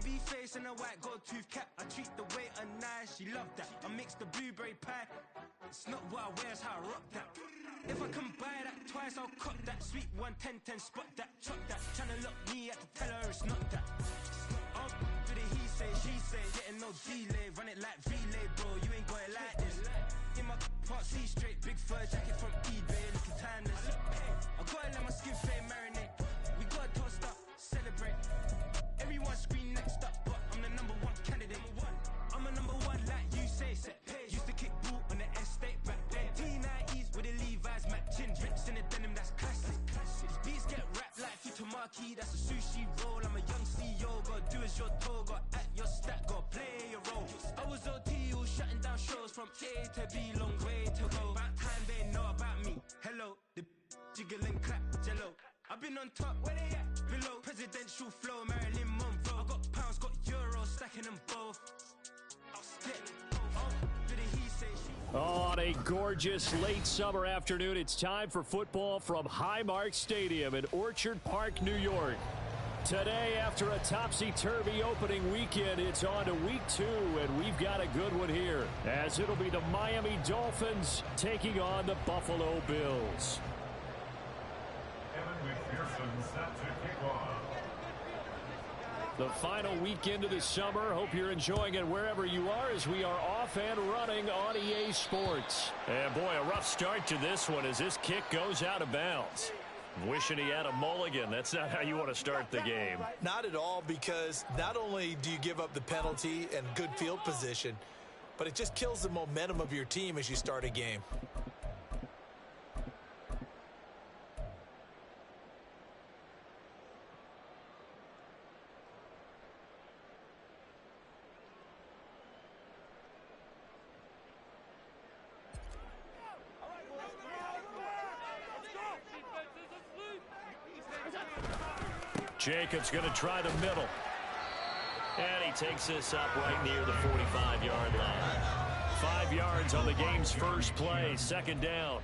baby face and a white gold tooth cap. I treat the waiter nice, she loved that. I mix the blueberry pie. It's not what I wear, it's how I rock that. If I can buy that twice, I'll cut that. Sweet 110, spot that, chop that. Tryna lock me at the tell her it's not that. I'll do the he say, she say. Getting no delay, run it like relay, bro. You ain't got it like this. In my part C straight, big fur jacket from eBay, looking timeless. I gotta let my skin fade marinate. We gotta toast up, celebrate. Everyone scream next up, but I'm the #1 candidate. I'm a #1 like you say. Used to kick ball on the estate back then. T90s with the Levi's matching. Drips in the denim, that's classic. These beats get wrapped like Futamaki, that's a sushi roll. I'm a young CEO, gotta do as you're told. Gotta act your stat, gotta play your role. I was OT, all shutting down shows from A to B, long way to go. About time they know about me. Hello, the jiggle and clap, jello. I've been on top, where they at? Below, presidential flow, Marilyn Monroe. I got pounds, got euros, stacking them both. I'll stick. On a gorgeous late summer afternoon, it's time for football from Highmark Stadium in Orchard Park, New York. Today, after a topsy-turvy opening weekend, it's on to week 2, and we've got a good one here, as it'll be the Miami Dolphins taking on the Buffalo Bills. The final weekend of the summer. Hope you're enjoying it wherever you are as we are off and running on EA Sports. And boy, a rough start to this one as this kick goes out of bounds. Wishing he had a mulligan. That's not how you want to start the game. Not at all, because not only do you give up the penalty and good field position, but it just kills the momentum of your team as you start a game. Jacobs going to try the middle. And he takes this up right near the 45-yard line. 5 yards on the game's first play, second down.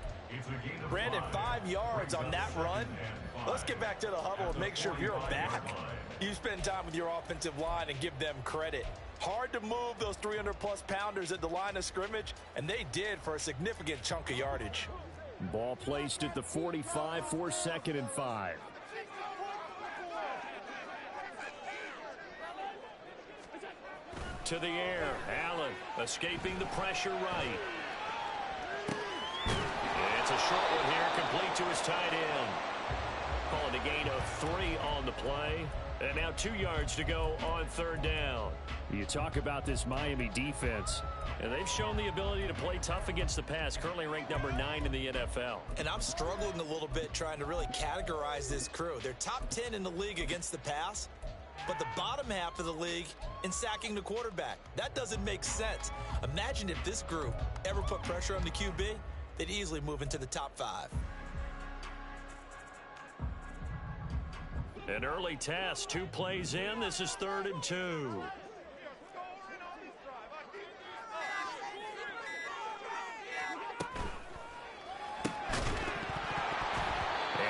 Brandon, 5 yards on that run. Let's get back to the huddle and make sure if you're back, you spend time with your offensive line and give them credit. Hard to move those 300-plus pounders at the line of scrimmage, and they did for a significant chunk of yardage. Ball placed at the 45 for 2nd and 5. To the air, Allen escaping the pressure right. It's a short one here, complete to his tight end. Calling a gain of 3 on the play. And now 2 yards to go on 3rd down. You talk about this Miami defense, and they've shown the ability to play tough against the pass, currently ranked number 9 in the NFL. And I'm struggling a little bit trying to really categorize this crew. They're top 10 in the league against the pass, but the bottom half of the league in sacking the quarterback. That doesn't make sense. Imagine if this group ever put pressure on the QB, they'd easily move into the top 5. An early test, 2 plays in. This is 3rd and 2.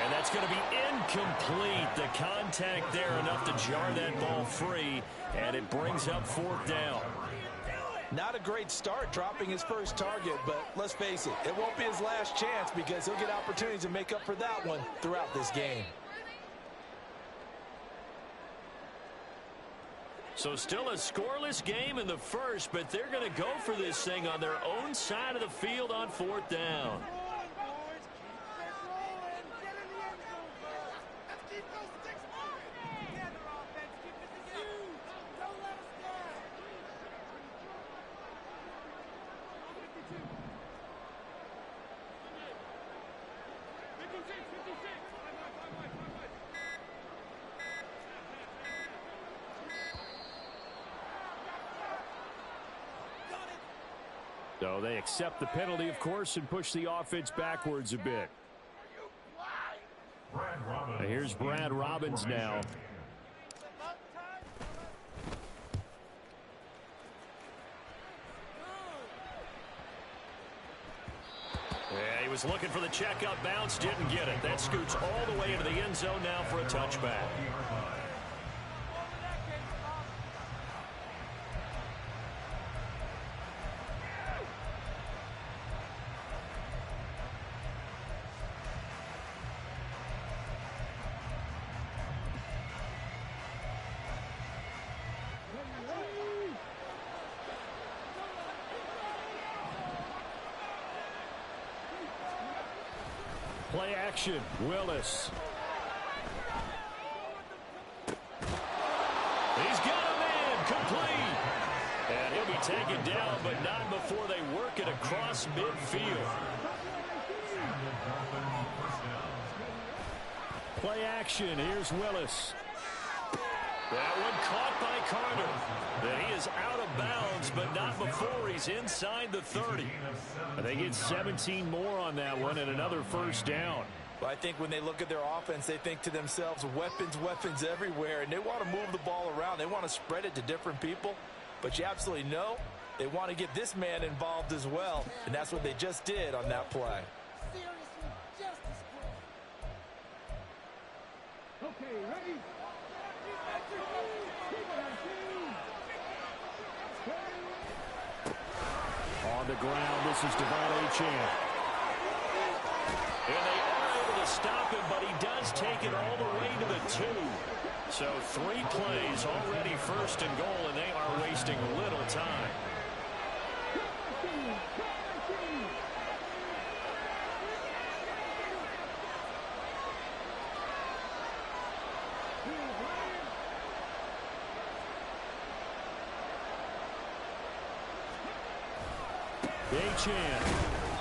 And that's going to be incomplete. The contact there enough to jar that ball free, and it brings up 4th down. Not a great start dropping his first target, but let's face it, it won't be his last chance because he'll get opportunities to make up for that one throughout this game. So still a scoreless game in the first, but they're going to go for this thing on their own side of the field on 4th down. So they accept the penalty, of course, and push the offense backwards a bit. Here's Brad Robbins now. Yeah, he was looking for the checkup bounce, didn't get it. That scoots all the way into the end zone now for a touchback. Play action, Willis. He's got a man, complete. And he'll be taken down, but not before they work it across midfield. Play action, here's Willis. That one caught by Carter. And he is out of bounds, but not before he's inside the 30. They get 17 more on that one and another first down. Well, I think when they look at their offense, they think to themselves, weapons, weapons everywhere, and they want to move the ball around. They want to spread it to different people, but you absolutely know they want to get this man involved as well, and that's what they just did on that play. Okay, ready? On the ground, this is Devon Achane. And they are able to stop him, but he does take it all the way to the 2. So 3 plays already first and goal, and they are wasting little time. Achane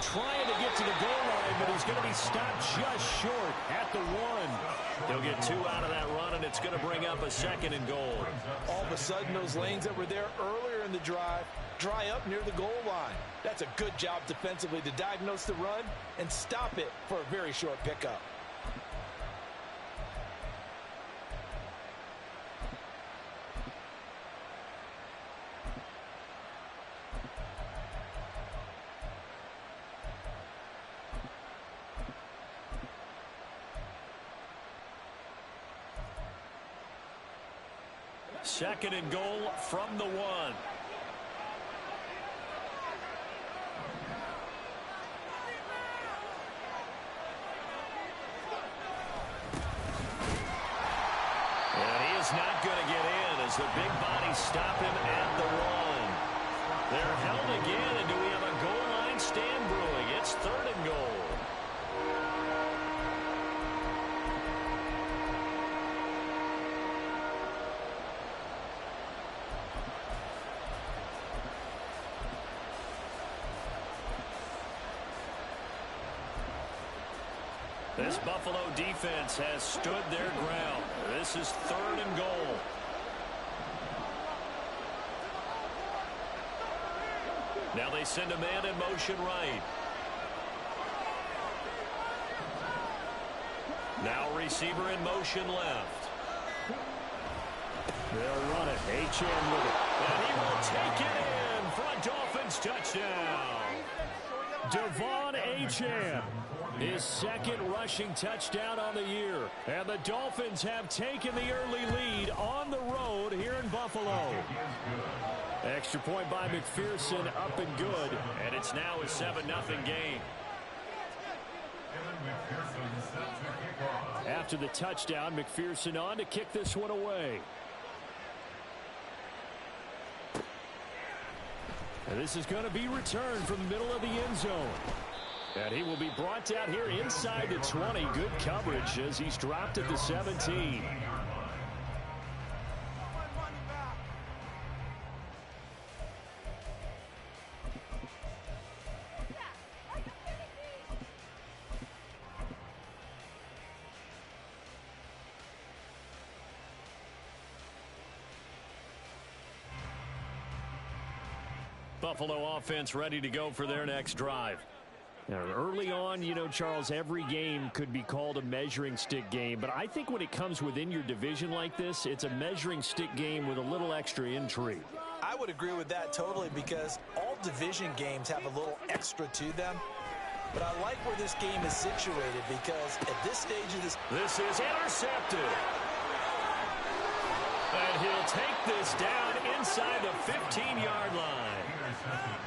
trying to get to the goal line, but he's going to be stopped just short at the 1. He'll get 2 out of that run, and it's going to bring up a second and goal. All of a sudden, those lanes that were there earlier in the drive dry up near the goal line. That's a good job defensively to diagnose the run and stop it for a very short pickup. Second and goal from the 1. And he is not going to get in as the big bodies stop him at the 1. They're held again, and do we have a goal line stand brewing? It's third and goal. This Buffalo defense has stood their ground. This is third and goal. Now they send a man in motion right. Now receiver in motion left. They'll run it. Achane with it. And he will take it in for a Dolphins touchdown. Devon Achane. His second rushing touchdown on the year. And the Dolphins have taken the early lead on the road here in Buffalo. Extra point by McPherson, up and good. And it's now a 7-0 game. After the touchdown, McPherson on to kick this one away. And this is going to be returned from the middle of the end zone. And he will be brought down here inside the 20. Good coverage as he's dropped at the 17. Buffalo offense ready to go for their next drive. Now, early on, you know, Charles, every game could be called a measuring stick game, but I think when it comes within your division like this, it's a measuring stick game with a little extra intrigue. I would agree with that totally because all division games have a little extra to them. But I like where this game is situated because at this stage of this... This is intercepted. And he'll take this down inside the 15-yard line.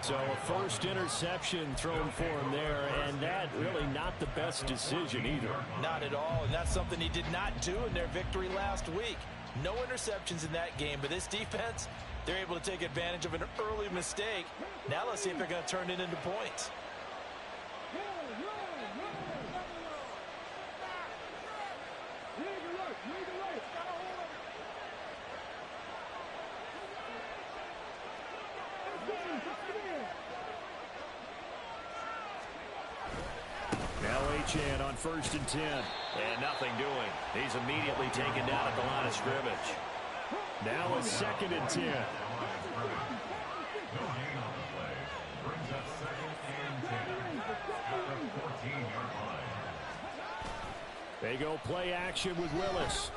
So a first interception thrown for him there, and that really not the best decision either. Not at all, and that's something he did not do in their victory last week. No interceptions in that game, but this defense, they're able to take advantage of an early mistake. Now let's see if they're going to turn it into points. Achane on 1st and 10. And nothing doing. He's immediately taken down at the line of scrimmage. Now it's 2nd and 10. They go play action with Willis.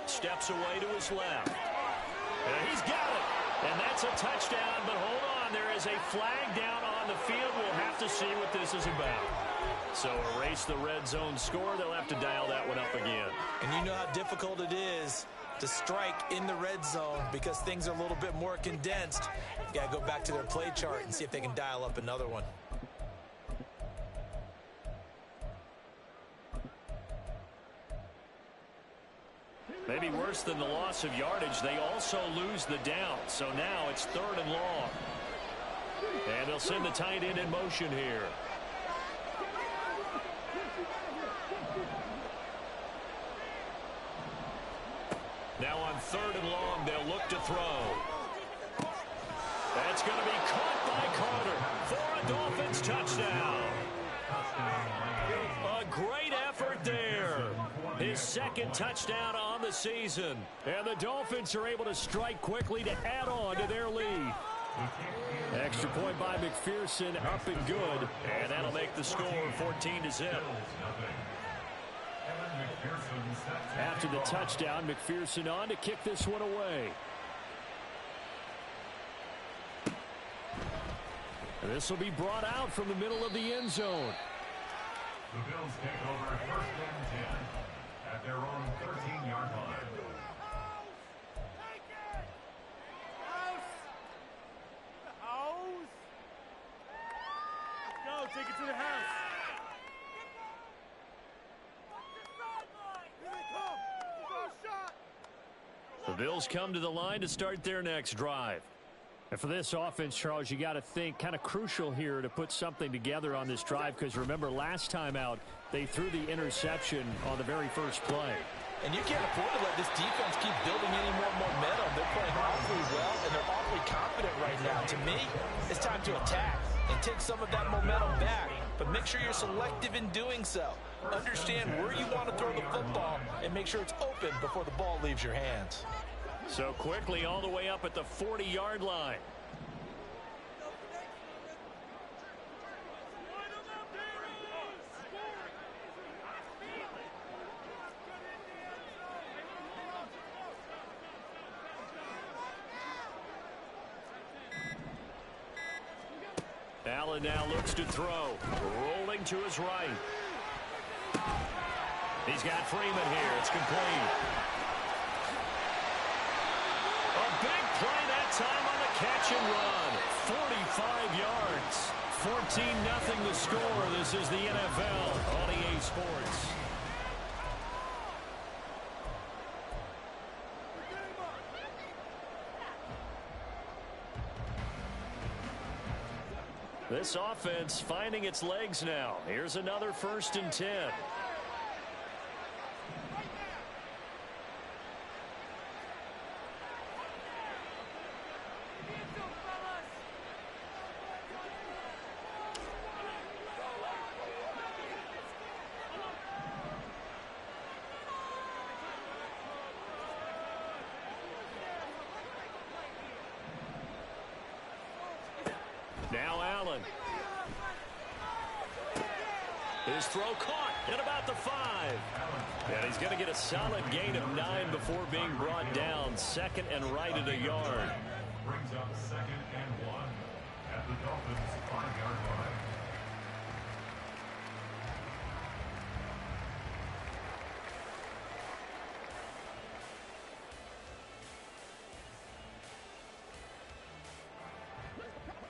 Steps away to his left. And he's got it. And that's a touchdown, but hold on. There is a flag down on the field. We'll have to see what this is about. So erase the red zone score. They'll have to dial that one up again. And you know how difficult it is to strike in the red zone because things are a little bit more condensed. You got to go back to their play chart and see if they can dial up another one. Maybe worse than the loss of yardage, they also lose the down. So now it's 3rd and long. And they'll send the tight end in motion here. Now on 3rd and long, they'll look to throw. That's going to be caught by Carter for a Dolphins touchdown. A great effort there. His 2nd touchdown on the season. And the Dolphins are able to strike quickly to add on to their lead. Extra point by McPherson, up and good. And that'll make the score 14-0. After the touchdown, McPherson on to kick this one away. And this will be brought out from the middle of the end zone. The Bills take over 1st and 10 at their own 13-yard line. Let's go, take it to the house. The Bills come to the line to start their next drive. And for this offense, Charles, you got to think kind of crucial here to put something together on this drive because remember last time out they threw the interception on the very first play. And you can't afford to let this defense keep building any more momentum. They're playing awfully well, and they're awfully confident right now. To me, it's time to attack and take some of that momentum back. But make sure you're selective in doing so. Understand where you want to throw the football and make sure it's open before the ball leaves your hands. So quickly all the way up at the 40-yard line. Allen now looks to throw. Rolling to his right. He's got Freeman here. It's complete. A big play that time on the catch and run. 45 yards. 14-0 the score. This is the NFL on EA Sports. This offense finding its legs now. Here's another 1st and 10. Now Allen. His throw caught at about the 5. And he's going to get a solid gain of 9 before being brought down. 2nd and right at a yard. Brings up 2nd and 1 at the Dolphins' 5-yard line.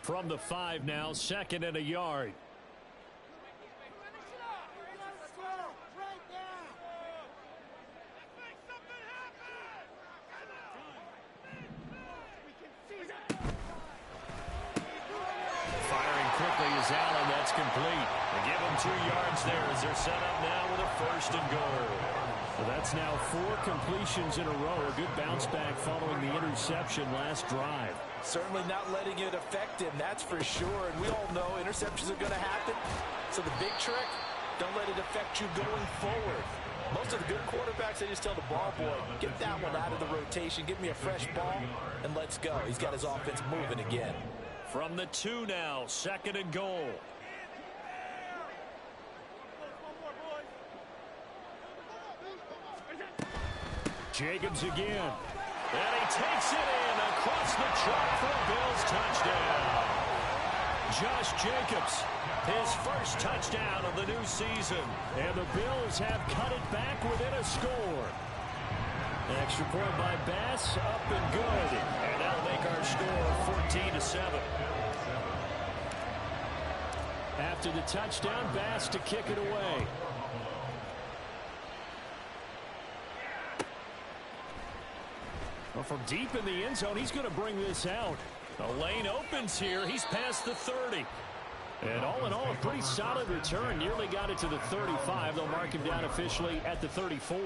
From the 5 now, 2nd and a yard. Firing quickly is Allen. That's complete. They give him 2 yards there as they're set up now with a 1st and goal. Well, that's now 4 completions in a row. A good bounce back following the interception last drive. Certainly not letting it affect him, that's for sure. And we all know interceptions are going to happen. So the big trick, don't let it affect you going forward. Most of the good quarterbacks, they just tell the ball boy, get that one out of the rotation, give me a fresh ball, and let's go. He's got his offense moving again. From the 2 now, 2nd and goal. Jacobs again. And he takes it in across the chalk for a Bills touchdown. Josh Jacobs, his first touchdown of the new season. And the Bills have cut it back within a score. An extra point by Bass, up and good. And that'll make our score 14-7. After the touchdown, Bass to kick it away. Well, from deep in the end zone, he's going to bring this out. The lane opens here. He's past the 30. And all in all, a pretty solid return. Nearly got it to the 35. They'll mark him down officially at the 34.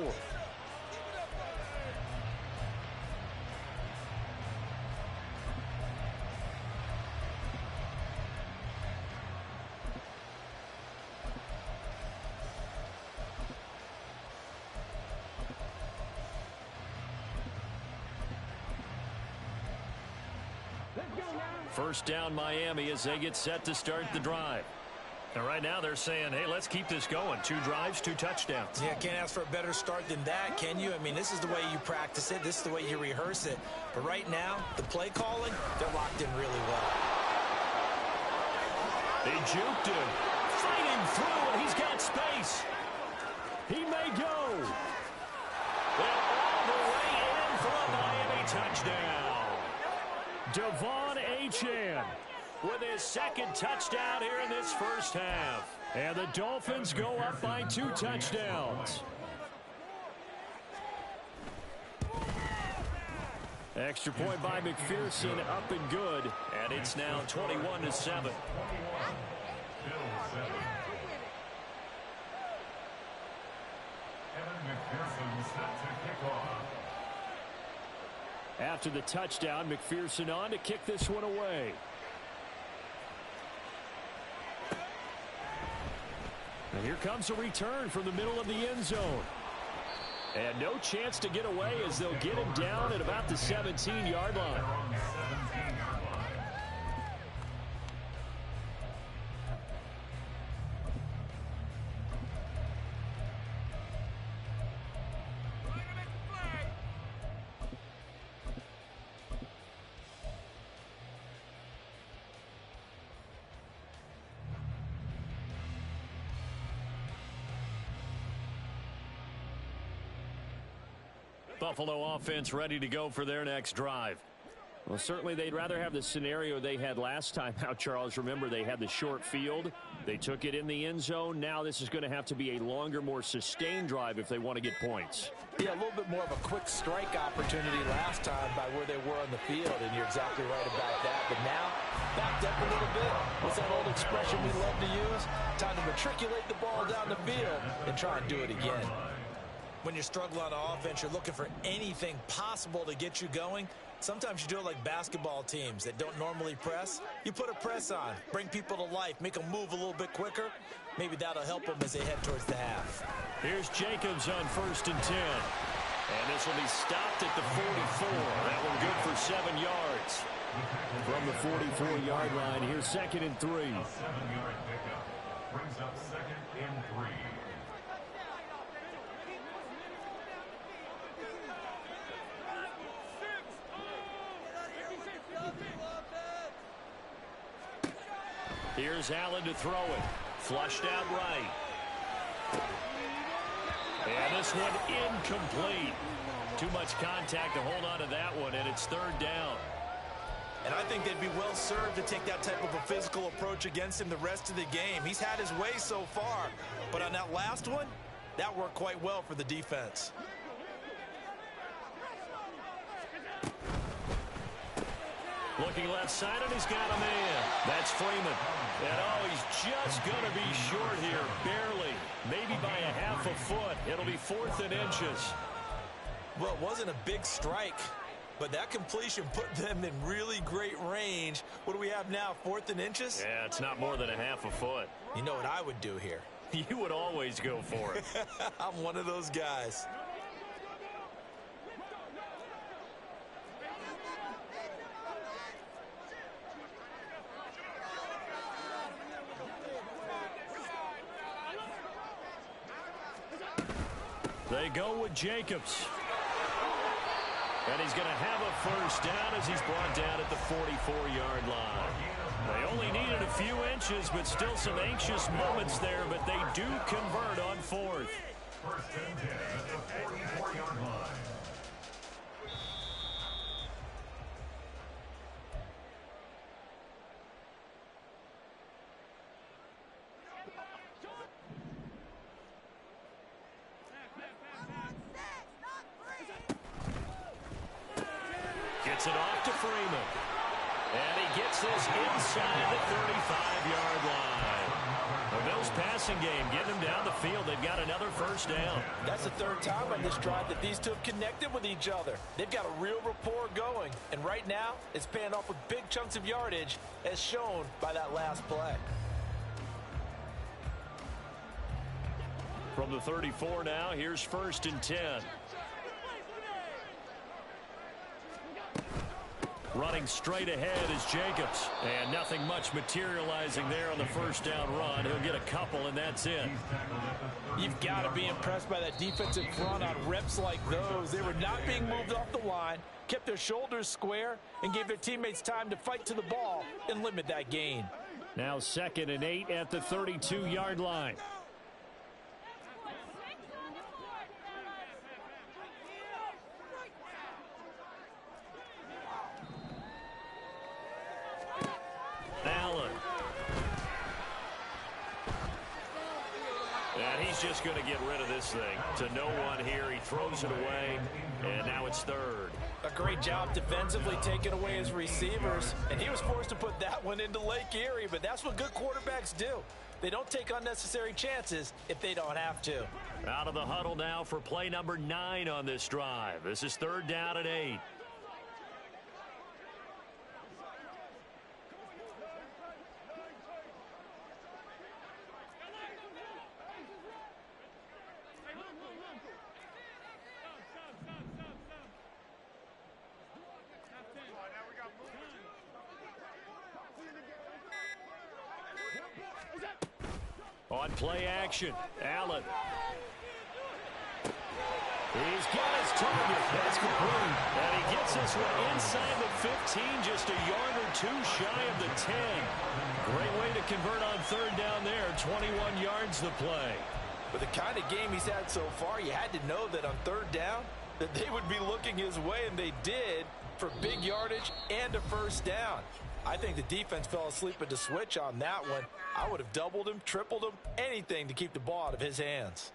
First down Miami as they get set to start the drive. And right now they're saying, hey, let's keep this going. 2 drives, 2 touchdowns. Yeah, can't ask for a better start than that, can you? I mean, this is the way you practice it. This is the way you rehearse it. But right now, the play calling, they're locked in really well. They juked him. Fighting through, and he's got space. He may go. And all the way in for a Miami touchdown. Devon Achane with his 2nd touchdown here in this first half. And the Dolphins go up by 2 touchdowns. Extra point by McPherson, up and good. And it's now 21-7. After the touchdown, McPherson on to kick this one away. And here comes a return from the middle of the end zone. And no chance to get away as they'll get him down at about the 17-yard line. Buffalo offense ready to go for their next drive. Well, certainly they'd rather have the scenario they had last time out, Charles. Remember, they had the short field. They took it in the end zone. Now this is going to have to be a longer, more sustained drive if they want to get points. Yeah, a little bit more of a quick strike opportunity last time by where they were on the field, and you're exactly right about that. But now, backed up a little bit. What's that old expression we love to use? Time to matriculate the ball down the field and try and do it again. When you're struggling on offense, you're looking for anything possible to get you going. Sometimes you do it like basketball teams that don't normally press. You put a press on, bring people to life, make them move a little bit quicker. Maybe that'll help them as they head towards the half. Here's Jacobs on 1st and 10. And this will be stopped at the 44. That one good for 7 yards. From the 44-yard line, here's 2nd and 3. A 7-yard pickup brings up 2nd and 3. Here's Allen to throw it. Flushed out right. And this one incomplete. Too much contact to hold on to that one, and it's 3rd down. And I think they'd be well served to take that type of a physical approach against him the rest of the game. He's had his way so far, but on that last one, that worked quite well for the defense. Looking left side, and he's got a man. That's Freeman. And, oh, he's just going to be short here, barely. Maybe by a half a foot. It'll be 4th and inches. Well, it wasn't a big strike, but that completion put them in really great range. What do we have now, 4th and inches? Yeah, it's not more than a half a foot. You know what I would do here? You would always go for it. I'm one of those guys. They go with Jacobs. And he's going to have a first down as he's brought down at the 44-yard line. They only needed a few inches, but still some anxious moments there, but they do convert on 4th. First and 10 at the 44-yard line. Gets it off to Freeman. And he gets this inside the 35-yard line. The Bills passing game getting them down the field. They've got another first down. That's the 3rd time on this drive that these two have connected with each other. They've got a real rapport going. And right now, it's paying off with big chunks of yardage, as shown by that last play. From the 34 now, here's 1st and 10. Running straight ahead is Jacobs. And nothing much materializing there on the first down run. He'll get a couple, and that's it. You've got to be impressed by that defensive front on reps like those. They were not being moved off the line, kept their shoulders square, and gave their teammates time to fight to the ball and limit that gain. Now 2nd and 8 at the 32-yard line. Allen. And he's just going to get rid of this thing. To no one here. He throws it away, and now it's 3rd. A great job defensively taking away his receivers, and he was forced to put that one into Lake Erie, but that's what good quarterbacks do. They don't take unnecessary chances if they don't have to. Out of the huddle now for play number 9 on this drive. This is 3rd down and 8. On play action, Allen. He's got his target. That's complete. And he gets this one inside the 15, just a yard or two shy of the 10. Great way to convert on 3rd down there. 21 yards the play. With the kind of game he's had so far, you had to know that on 3rd down that they would be looking his way, and they did, for big yardage and a first down. I think the defense fell asleep at the switch on that one. I would have doubled him, tripled him, anything to keep the ball out of his hands.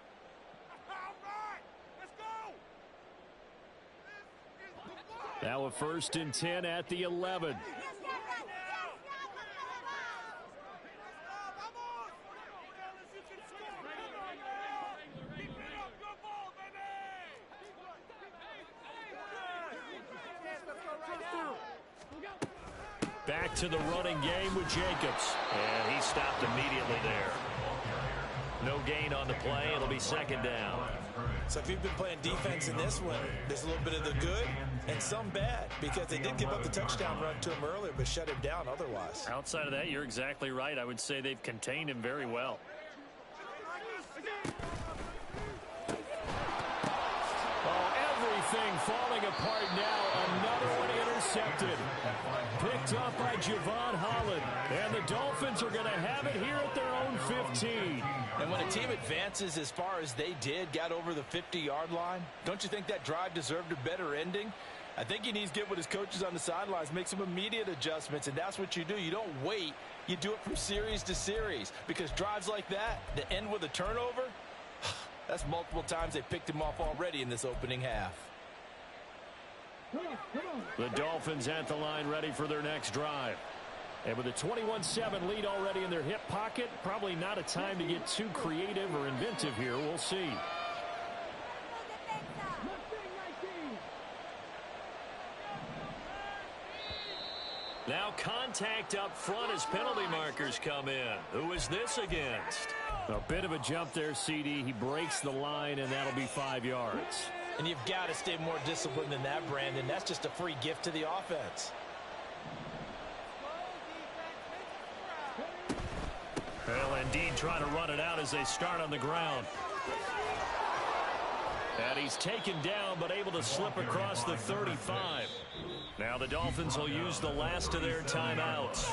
Now a 1st and 10 at the 11. Back to the running game with Jacobs. And he stopped immediately there. No gain on the play. It'll be 2nd down. So if you've been playing defense in this one, there's a little bit of the good and some bad, because they did give up the touchdown run to him earlier but shut him down otherwise. Outside of that, you're exactly right. I would say they've contained him very well. Oh, everything falling apart now. Another one intercepted. Picked up by Javon Holland. And the Dolphins are going to have it here at their own 15. And when a team advances as far as they did, got over the 50-yard line, don't you think that drive deserved a better ending? I think he needs to get with his coaches on the sidelines, make some immediate adjustments, and that's what you do. You don't wait. You do it from series to series, because drives like that end with a turnover, that's multiple times they picked him off already in this opening half. The Dolphins at the line ready for their next drive. And with a 21-7 lead already in their hip pocket, probably not a time to get too creative or inventive here. We'll see. Now contact up front as penalty markers come in. Who is this against? A bit of a jump there, CD. He breaks the line, and that'll be 5 yards. And you've got to stay more disciplined than that, Brandon. That's just a free gift to the offense. Well, indeed, trying to run it out as they start on the ground. And he's taken down, but able to slip across the 35. Now the Dolphins will use the last of their timeouts,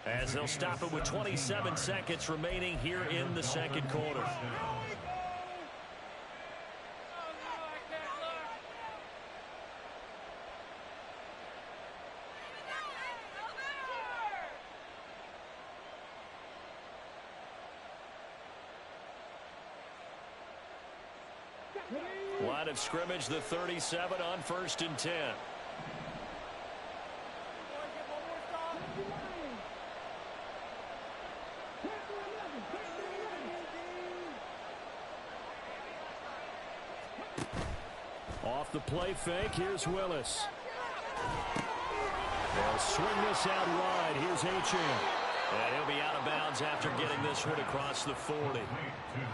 as they'll stop it with 27 seconds remaining here in the second quarter. Line of scrimmage, the 37 on 1st and 10. Off the play fake, here's Willis. They'll swing this out wide. Here's Achane. And he'll be out of bounds after getting this one across the 40.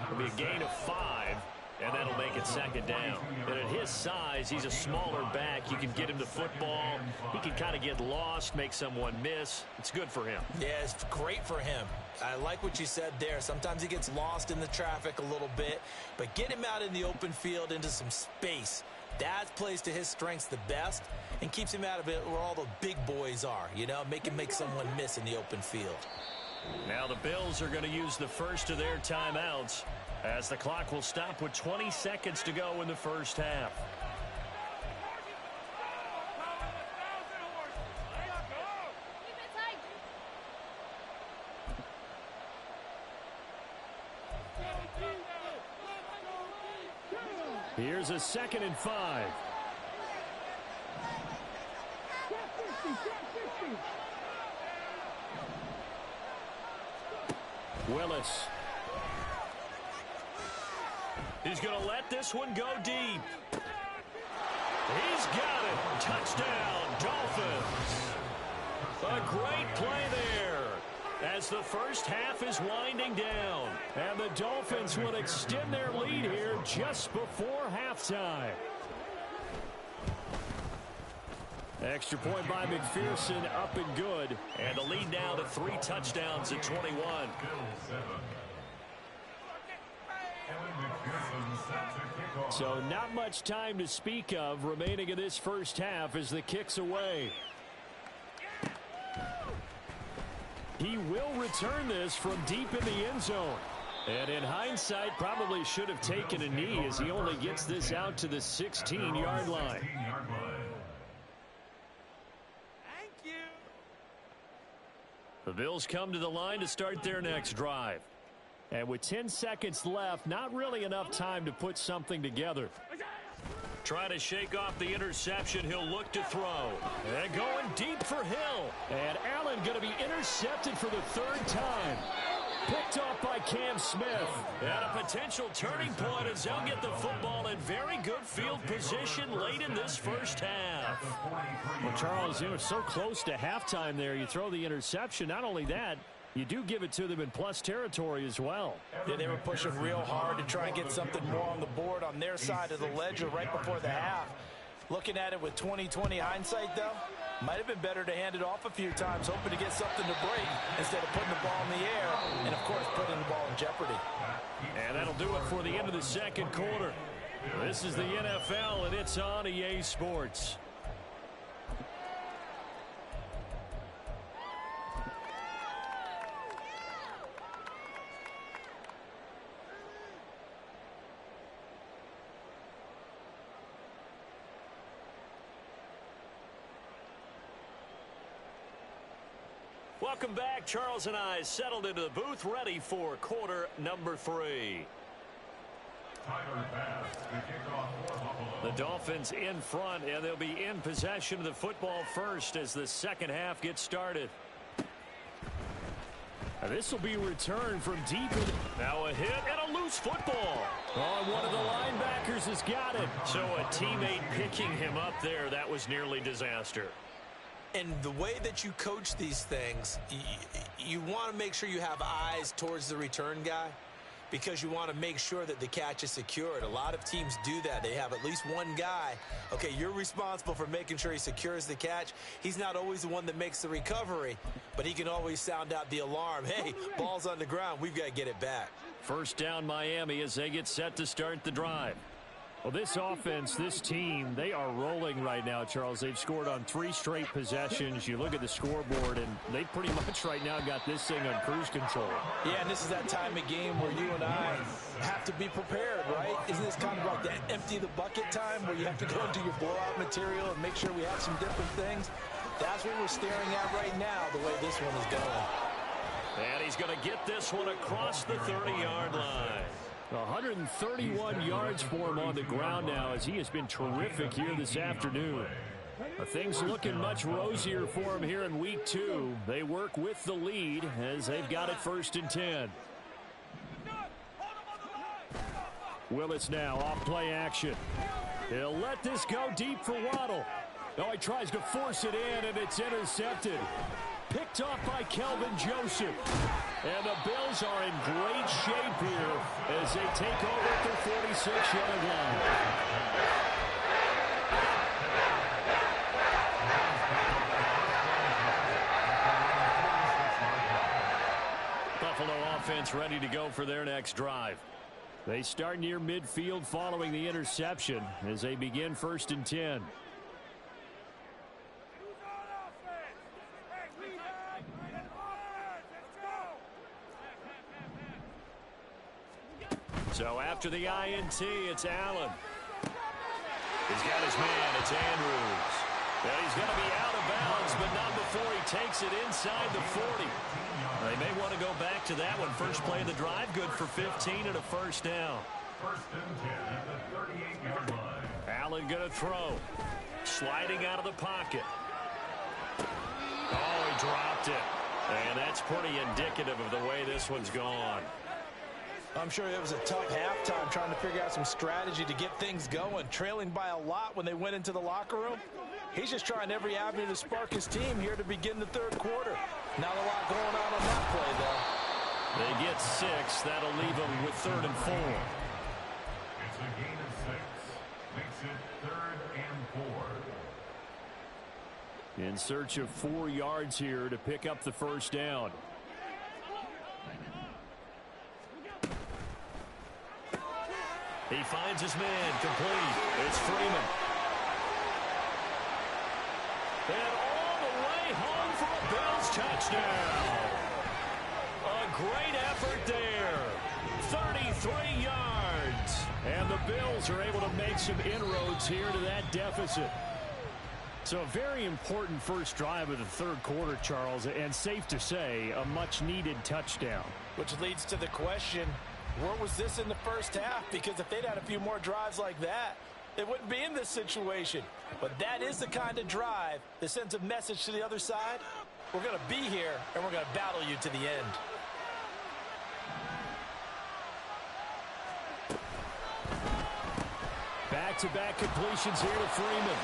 It'll be a gain of 5. And that'll make it second down. And at his size, he's a smaller back. You can get him to football. He can kind of get lost, make someone miss. It's good for him. Yeah, it's great for him. I like what you said there. Sometimes he gets lost in the traffic a little bit. But get him out in the open field into some space. That plays to his strengths the best and keeps him out of it where all the big boys are. You know, make him make someone miss in the open field. Now the Bills are going to use the first of their timeouts, as the clock will stop with 20 seconds to go in the first half. Here's a 2nd and 5. Willis. He's going to let this one go deep. He's got it. Touchdown, Dolphins. A great play there as the first half is winding down. And the Dolphins will extend their lead here just before halftime. Extra point by McPherson, up and good. And the lead now to 3 touchdowns at 21. So not much time to speak of remaining in this first half as the kick's away. He will return this from deep in the end zone. And in hindsight, probably should have taken a knee as he only gets this out to the 16-yard line. The Bills come to the line to start their next drive. And with 10 seconds left, not really enough time to put something together. Trying to shake off the interception, he'll look to throw. And going deep for Hill. And Allen going to be intercepted for the 3rd time. Picked off by Cam Smith. And a potential turning point as they'll get the football in very good field position late in this first half. Well, Charles, you know, so close to halftime there. You throw the interception. Not only that, you do give it to them in plus territory as well. Yeah, they were pushing real hard to try and get something more on the board on their side of the ledger right before the half. Looking at it with 20/20 hindsight, though, might have been better to hand it off a few times, hoping to get something to break instead of putting the ball in the air and, of course, putting the ball in jeopardy. And that'll do it for the end of the second quarter. This is the NFL, and it's on EA Sports. Welcome back. Charles and I settled into the booth, ready for quarter number 3. Tyler Bass, the kickoff for Buffalo. The Dolphins in front, and they'll be in possession of the football first as the second half gets started. This will be returned from deep. Now a hit and a loose football. Oh, one of the linebackers has got it. So a teammate picking him up there, that was nearly disaster. And the way that you coach these things, you want to make sure you have eyes towards the return guy because you want to make sure that the catch is secured. A lot of teams do that. They have at least one guy. Okay, you're responsible for making sure he secures the catch. He's not always the one that makes the recovery, but he can always sound out the alarm. Hey, ball's on the ground. We've got to get it back. First down Miami as they get set to start the drive. Well, this offense, this team, they are rolling right now, Charles. They've scored on 3 straight possessions. You look at the scoreboard, and they pretty much right now got this thing on cruise control. Yeah, and this is that time of game where you and I have to be prepared, right? Isn't this kind of like that empty the bucket time where you have to go into your blowout material and make sure we have some different things? That's what we're staring at right now, the way this one is going. And he's going to get this one across the 30-yard line. 131 yards for him on the ground now as he has been terrific here this afternoon. Things looking much rosier for him here in week 2. They work with the lead as they've got it 1st and 10. Willis now off play action. He'll let this go deep for Waddle. Oh, he tries to force it in, and it's intercepted. Picked off by Kelvin Joseph. And the Bills are in great shape here as they take over at their 46-yard line. Buffalo offense ready to go for their next drive. They start near midfield following the interception as they begin 1st and 10. So after the INT, it's Allen. He's got his man. It's Andrews. Well, he's going to be out of bounds, but not before he takes it inside the 40. They may want to go back to that one. First play of the drive, good for 15 and a first down. 1st and 10 at the 38-yard line. Allen going to throw. Sliding out of the pocket. Oh, he dropped it. And that's pretty indicative of the way this one's gone. I'm sure it was a tough halftime trying to figure out some strategy to get things going. Trailing by a lot when they went into the locker room. He's just trying every avenue to spark his team here to begin the 3rd quarter. Not a lot going on that play, though. They get 6. That'll leave them with 3rd and 4. It's a gain of 6. Makes it 3rd and 4. In search of 4 yards here to pick up the first down. He finds his man complete. It's Freeman. And all the way home for a Bills touchdown. A great effort there. 33 yards. And the Bills are able to make some inroads here to that deficit. So a very important first drive of the 3rd quarter, Charles, and safe to say, a much-needed touchdown. Which leads to the question, where was this in the first half? Because if they'd had a few more drives like that, they wouldn't be in this situation. But that is the kind of drive that sends a message to the other side. We're going to be here, and we're going to battle you to the end. Back-to-back completions here to Freeman.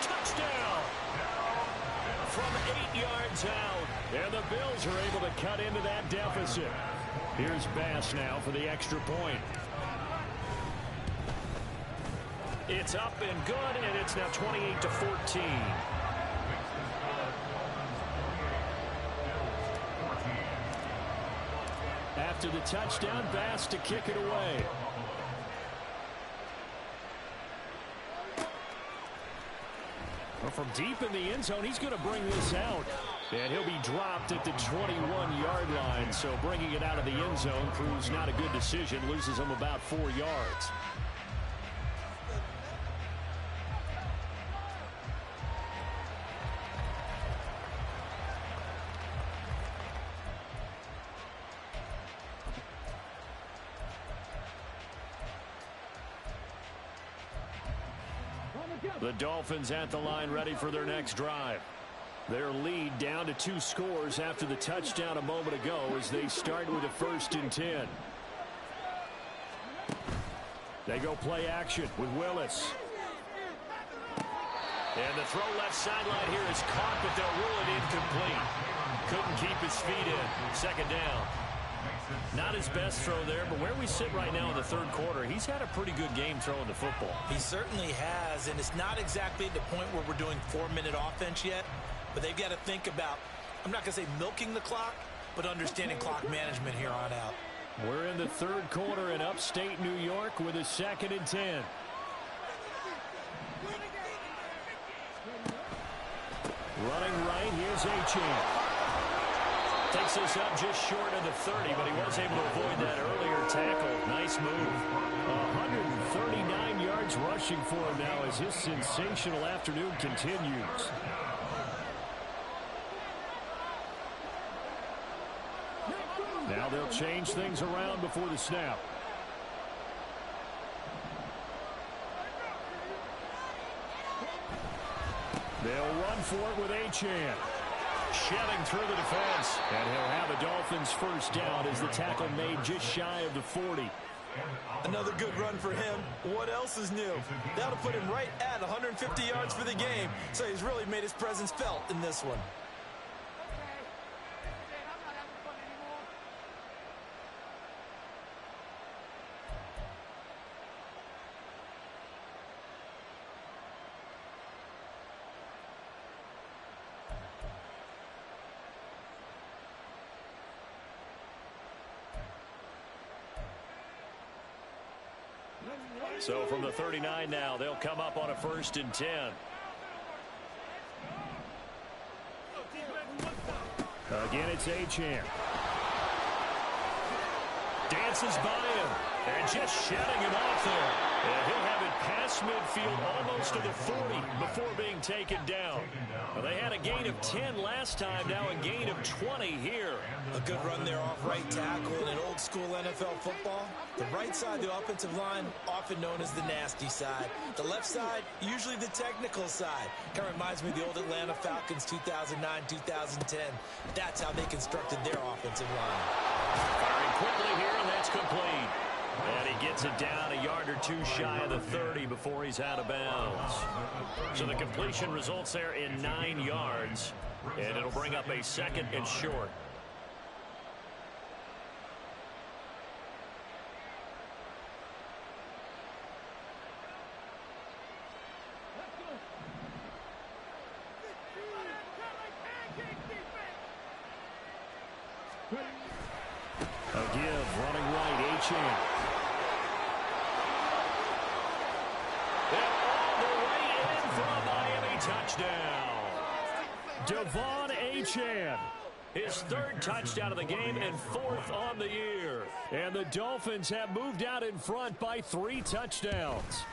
Touchdown! From 8 yards out. And the Bills are able to cut into that deficit. Here's Bass now for the extra point. It's up and good, and it's now 28-14. After the touchdown, Bass to kick it away. Well, from deep in the end zone, he's going to bring this out. And he'll be dropped at the 21-yard line. So bringing it out of the end zone proves not a good decision. Loses him about 4 yards. The Dolphins at the line ready for their next drive. Their lead down to 2 scores after the touchdown a moment ago as they start with a 1st and 10. They go play action with Willis. And the throw left sideline here is caught, but they'll rule it incomplete. Couldn't keep his feet in. 2nd down. Not his best throw there, but where we sit right now in the 3rd quarter, he's had a pretty good game throwing the football. He certainly has, and it's not exactly at the point where we're doing 4-minute offense yet, but they've got to think about, I'm not going to say milking the clock, but understanding clock management here on out. We're in the 3rd quarter in upstate New York with a 2nd and 10. Running right, here's Achane. Takes this up just short of the 30, but he was able to avoid that earlier tackle. Nice move. 139 yards rushing for him now as his sensational afternoon continues. Now they'll change things around before the snap. They'll run for it with Achane. Shoving through the defense. And he'll have a Dolphins 1st down as the tackle made just shy of the 40. Another good run for him. What else is new? That'll put him right at 150 yards for the game. So he's really made his presence felt in this one. So from the 39 now, they'll come up on a 1st and 10. Again, it's Achane. Dances by him. And just shutting him off there. And he'll have it past midfield almost to the 40 before being taken down. Well, they had a gain of 10 last time, now a gain of 20 here. A good run there off right tackle in an old school NFL football. The right side, the offensive line, often known as the nasty side. The left side, usually the technical side. Kind of reminds me of the old Atlanta Falcons 2009, 2010. That's how they constructed their offensive line. Firing quickly here, and that's complete. And he gets it down a yard or 2 shy of the 30 before he's out of bounds. So the completion results there in 9 yards. And it'll bring up a 2nd and short. A give, running right, Achane. And all the way in for a Miami touchdown. Devon Achane. His 3rd touchdown of the game and 4th on the year. And the Dolphins have moved out in front by 3 touchdowns.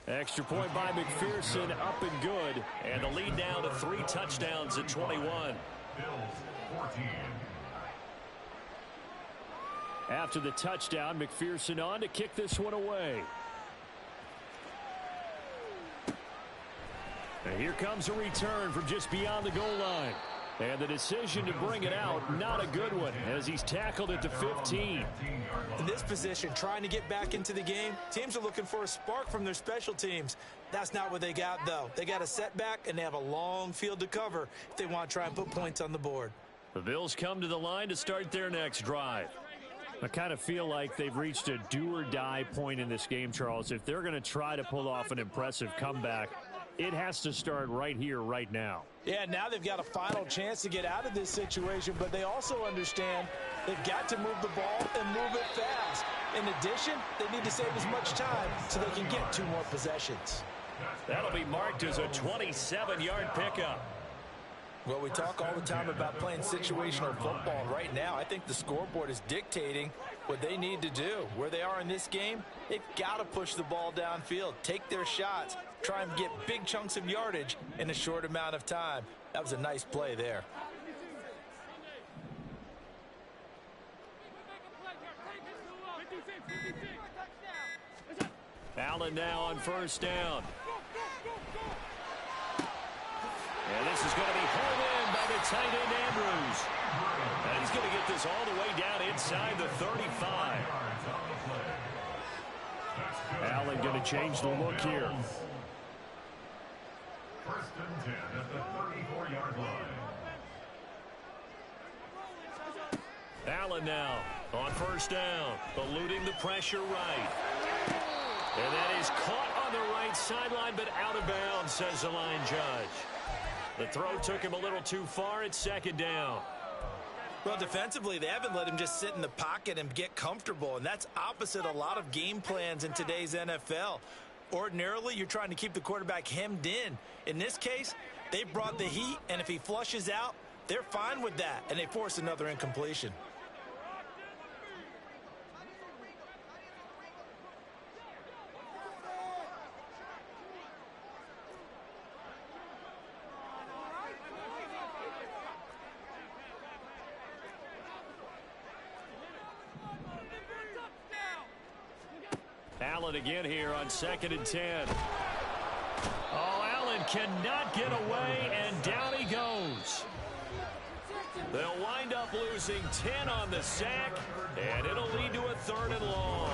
Extra point by McPherson, up and good. And the lead down to 3 touchdowns at 21. Bills 14. After the touchdown, McPherson on to kick this one away. And here comes a return from just beyond the goal line. And the decision to bring it out, not a good one, as he's tackled at the 15. In this position, trying to get back into the game, teams are looking for a spark from their special teams. That's not what they got, though. They got a setback, and they have a long field to cover if they want to try and put points on the board. The Bills come to the line to start their next drive. I kind of feel like they've reached a do-or-die point in this game, Charles. If they're going to try to pull off an impressive comeback, it has to start right here, right now. Yeah, now they've got a final chance to get out of this situation, but they also understand they've got to move the ball and move it fast. In addition, they need to save as much time so they can get 2 more possessions. That'll be marked as a 27-yard pickup. Well, we talk all the time about playing situational football. Right now, I think the scoreboard is dictating what they need to do. Where they are in this game, they've got to push the ball downfield, take their shots, try and get big chunks of yardage in a short amount of time. That was a nice play there. Allen now on 1st down. And this is going to be hauled in by the tight end Andrews. And he's going to get this all the way down inside the 35. Allen going to change the look here. First and 10 at the 34-yard line. Allen now on first down, eluding the pressure right. And that is caught on the right sideline, but out of bounds, says the line judge. The throw took him a little too far. It's second down. Well, defensively, they haven't let him just sit in the pocket and get comfortable, and that's opposite a lot of game plans in today's NFL. Ordinarily, you're trying to keep the quarterback hemmed in. In this case, they brought the heat, and if he flushes out, they're fine with that, and they force another incompletion. Allen again here on 2nd and 10. Oh, Allen cannot get away, and down he goes. They'll wind up losing 10 on the sack, and it'll lead to a 3rd and long.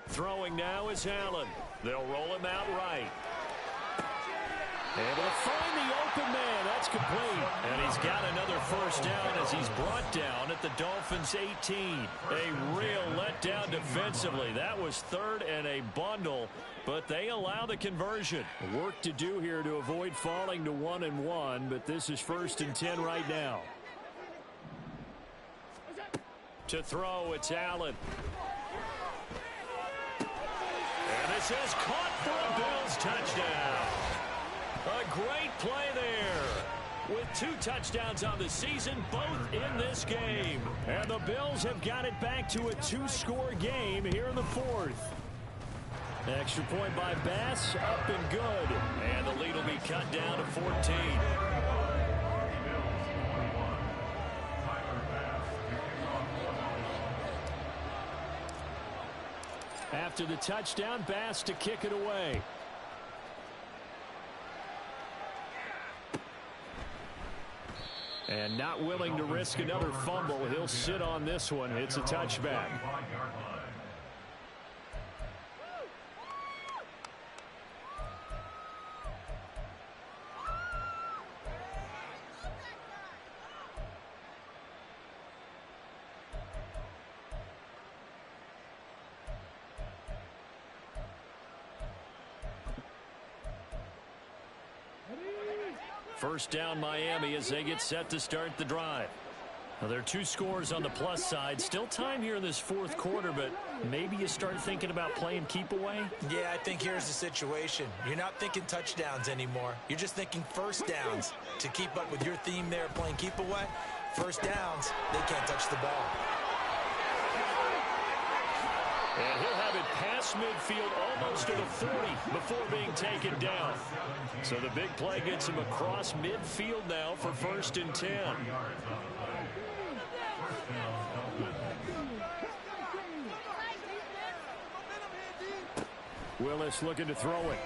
Throwing now is Allen. They'll roll him out right. Able to find the open man. That's complete. And he's got another first down as he's brought down at the Dolphins' 18. A real letdown defensively. That was 3rd and a bundle, but they allow the conversion. Work to do here to avoid falling to 1-1, but this is 1st and 10 right now. To throw, it's Allen. And this is caught for a Bills touchdown. A great play there. With 2 touchdowns on the season, both in this game. And the Bills have got it back to a 2-score game here in the 4th. Extra point by Bass, up and good. And the lead will be cut down to 14. After the touchdown, Bass to kick it away. And not willing to risk another fumble. He'll sit on this one. It's a touchback. First down Miami as they get set to start the drive. Well, there are 2 scores on the plus side. Still time here in this 4th quarter, but maybe you start thinking about playing keep away? Yeah, I think here's the situation. You're not thinking touchdowns anymore. You're just thinking first downs. To keep up with your theme there, playing keep away, first downs, they can't touch the ball. And he'll have it past midfield almost to the 40 before being taken down. So the big play gets him across midfield now for 1st and 10. Willis looking to throw it.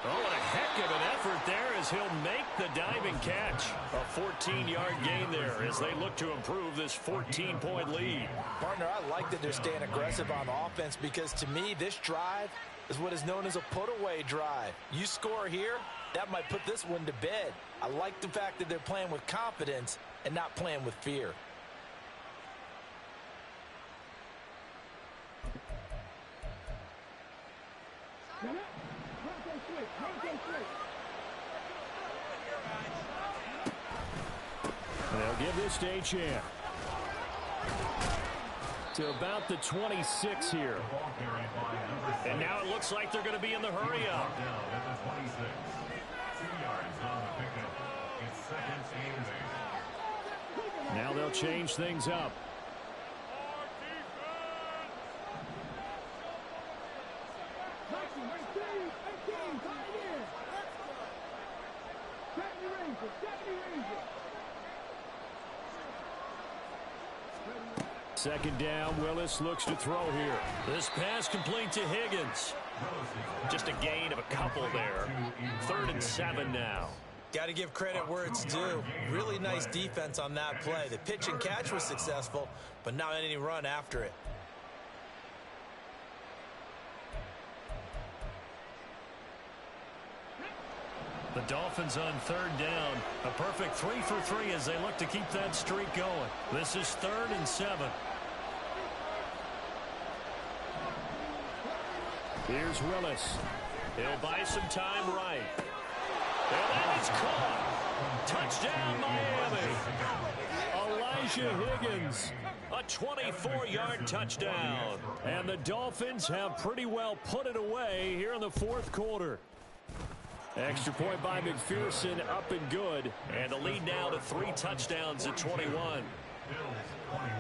Oh, what a heck of an effort there as he'll make the diving catch. A 14-yard gain there as they look to improve this 14-point lead. Partner, I like that they're staying aggressive on offense because to me, this drive is what is known as a put-away drive. You score here, that might put this one to bed. I like the fact that they're playing with confidence and not playing with fear. They'll give this to Achane. To about the 26 here. And now it looks like they're going to be in the hurry up. 2 yards on the pickup. It's second and 8. Now they'll change things up. Second down, Willis looks to throw here. This pass complete to Higgins. Just a gain of a couple there. 3rd and 7 now. Got to give credit where it's due. Really nice defense on that play. The pitch and catch was successful, but not any run after it. The Dolphins on 3rd down. A perfect 3 for 3 as they look to keep that streak going. This is 3rd and 7. Here's Willis. He'll buy some time right. And that is caught. Touchdown, Miami. Elijah Higgins. A 24-yard touchdown. And the Dolphins have pretty well put it away here in the 4th quarter. Extra point by McPherson, up and good. And the lead now to 3 touchdowns at 21. Bills 21.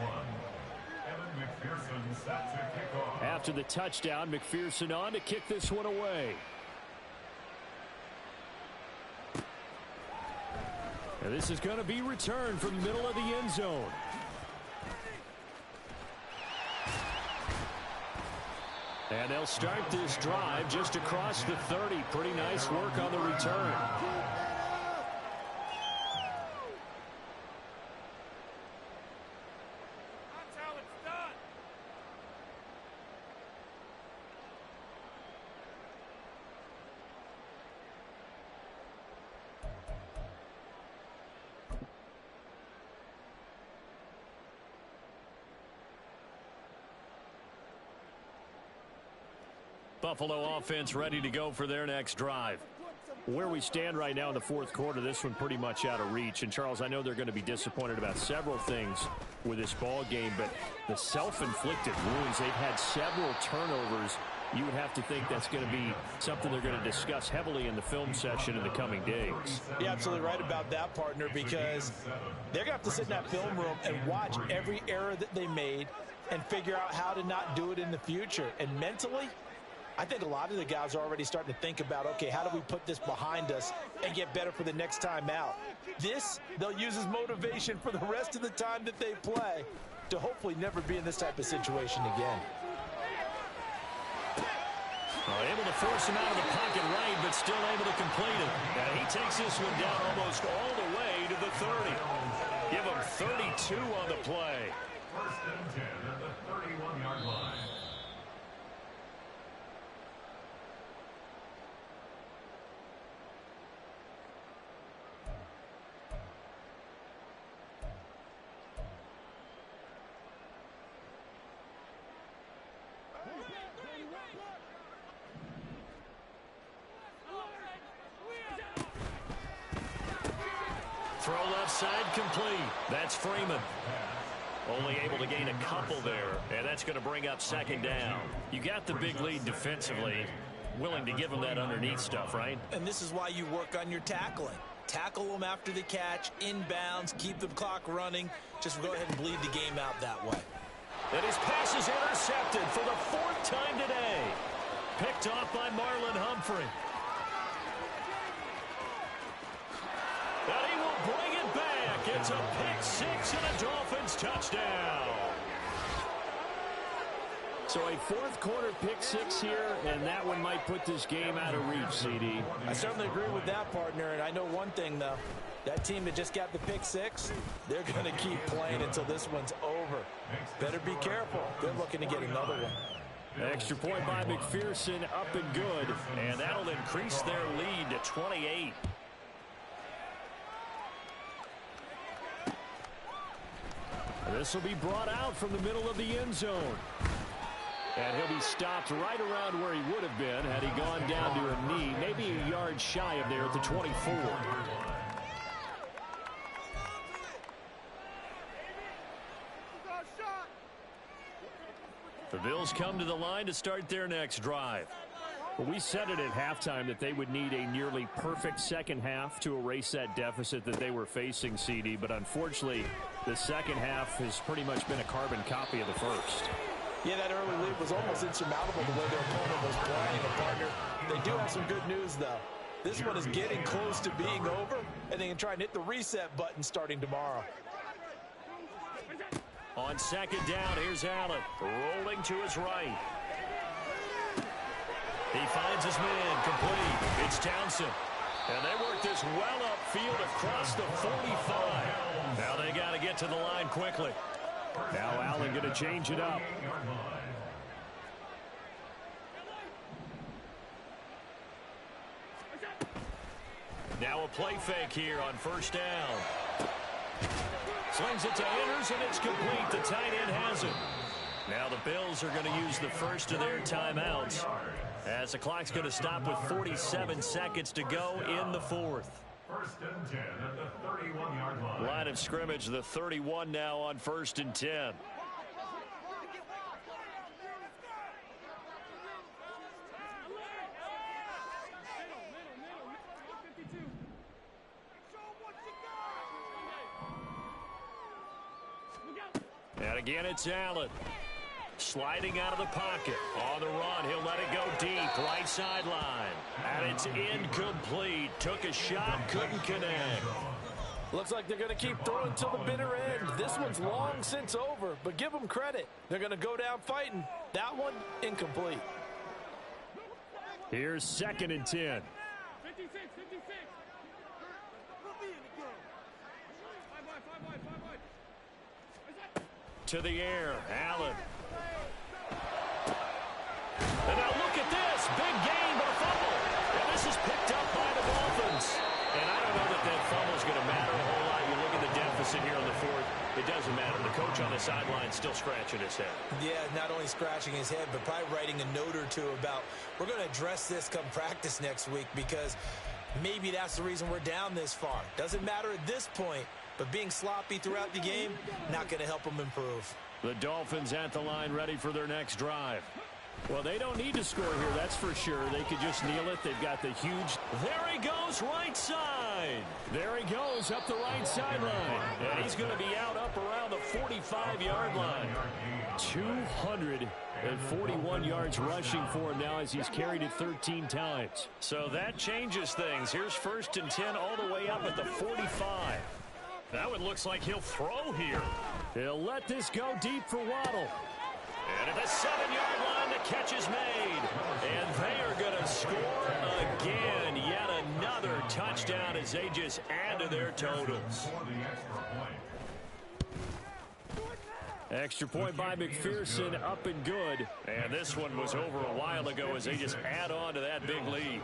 Evan McPherson set to kick off. After the touchdown, McPherson on to kick this one away. And this is going to be returned from the middle of the end zone. And they'll start this drive just across the 30. Pretty nice work on the return. Buffalo offense ready to go for their next drive. Where we stand right now in the 4th quarter, this one pretty much out of reach. And, Charles, I know they're going to be disappointed about several things with this ball game, but the self-inflicted wounds, they've had several turnovers. You would have to think that's going to be something they're going to discuss heavily in the film session in the coming days. You're absolutely right about that, partner, because they're going to have to sit in that film room and watch every error that they made and figure out how to not do it in the future. And mentally, I think a lot of the guys are already starting to think about, okay, how do we put this behind us and get better for the next time out? This, they'll use as motivation for the rest of the time that they play to hopefully never be in this type of situation again. Able to force him out of the pocket right, but still able to complete it. And he takes this one down almost all the way to the 30. Give him 32 on the play. 1st and 10 at the 31-yard line. Throw left side complete. That's Freeman. Only able to gain a couple there, and that's going to bring up 2nd down. You got the big lead defensively. Willing to give them that underneath stuff, right? And this is why you work on your tackling. Tackle them after the catch, inbounds, keep the clock running. Just go ahead and bleed the game out that way. And his pass is intercepted for the 4th time today. Picked off by Marlon Humphrey. And he will bring it back. It's a pick 6 and a Dolphins touchdown. So a 4th quarter pick 6 here, and that one might put this game out of reach, CD. I certainly agree with that, partner, and I know one thing, though. That team that just got the pick 6, they're going to keep playing until this one's over. Better be careful. They're looking to get another one. Extra point by McPherson, up and good. And that'll increase their lead to 28. This will be brought out from the middle of the end zone. And he'll be stopped right around where he would have been had he gone down to a knee, maybe a yard shy of there at the 24. The Bills come to the line to start their next drive. We said it at halftime that they would need a nearly perfect second half to erase that deficit that they were facing, CD. But unfortunately, the second half has pretty much been a carbon copy of the first. Yeah, that early lead was almost insurmountable the way their opponent was playing. A partner, they do have some good news, though. This one is getting close to being over, and they can try and hit the reset button starting tomorrow. On second down, here's Allen, rolling to his right. He finds his man, complete. It's Townsend. And they work this well upfield across the 45. Now they got to get to the line quickly. Now Allen going to change it up. Now a play fake here on first down. Slings it to Anders, and it's complete. The tight end has it. Now the Bills are going to use the first of their timeouts, as the clock's going to stop with 47 seconds to go in the fourth. First and 10 at the 31-yard line. Line of scrimmage, the 31 now on first and 10. And again, it's Allen. Sliding out of the pocket. On the run, he'll let it go deep. Right sideline. And it's incomplete. Took a shot, couldn't connect. Looks like they're going to keep throwing till the bitter end. This one's long since over, but give them credit. They're going to go down fighting. That one, incomplete. Here's second and 10. 56. We'll be in the game. Five wide. To the air, Allen. And now look at this. Big gain, but a fumble. And this is picked up by the Dolphins. And I don't know that fumble's going to matter a whole lot. You look at the deficit here in the fourth. It doesn't matter. The coach on the sideline still scratching his head. Yeah, not only scratching his head, but probably writing a note or two about, we're going to address this come practice next week, because maybe that's the reason we're down this far. Doesn't matter at this point, but being sloppy throughout the game, not going to help them improve. The Dolphins at the line, ready for their next drive. Well, they don't need to score here, that's for sure. They could just kneel it. They've got the huge... There he goes, right side. There he goes, up the right sideline. And he's going to be out up around the 45-yard line. 241 yards rushing for him now, as he's carried it 13 times. So that changes things. Here's first and 10 all the way up at the 45. Now it looks like he'll throw here. He'll let this go deep for Waddle. And at the 7-yard line, the catch is made. And they are going to score again. Yet another touchdown as they just add to their totals. Extra point by McPherson, up and good. And this one was over a while ago as they just add on to that big lead.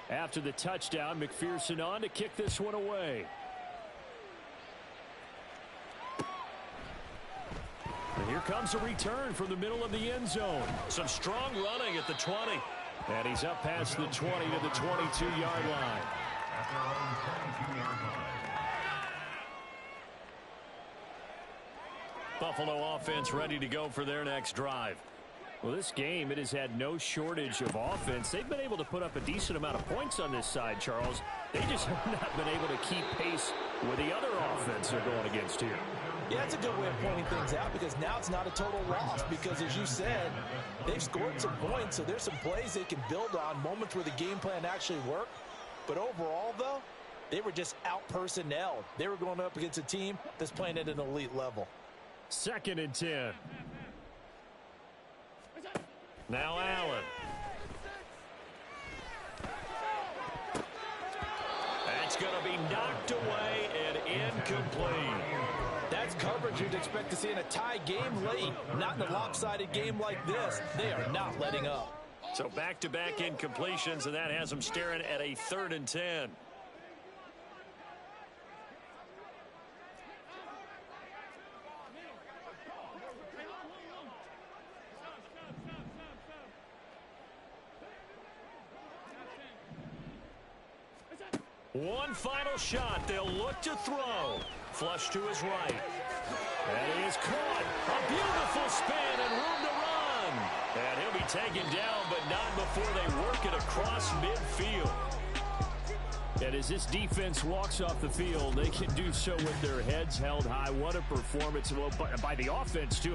After the touchdown, McPherson on to kick this one away. And here comes a return from the middle of the end zone. Some strong running at the 20. And he's up past the 20 to the 22-yard line. At their own 22-yard line. Buffalo offense ready to go for their next drive. Well, this game, it has had no shortage of offense. They've been able to put up a decent amount of points on this side, Charles. They just have not been able to keep pace with the other offense they're going against here. Yeah, that's a good way of pointing things out, because now it's not a total loss, because as you said, they've scored some points, so there's some plays they can build on, moments where the game plan actually worked. But overall, though, they were just out-personnelled. They were going up against a team that's playing at an elite level. Second and 10. Now Allen. That's going to be knocked away and incomplete. That's coverage you'd expect to see in a tie game late. Not in a lopsided game like this. They are not letting up. So back-to-back incompletions, and that has them staring at a 3rd and 10. One final shot. They'll look to throw. Flush to his right. And he is caught. A beautiful spin and room to run. taken down, but not before they work it across midfield. And as this defense walks off the field, they can do so with their heads held high. What a performance by the offense, too.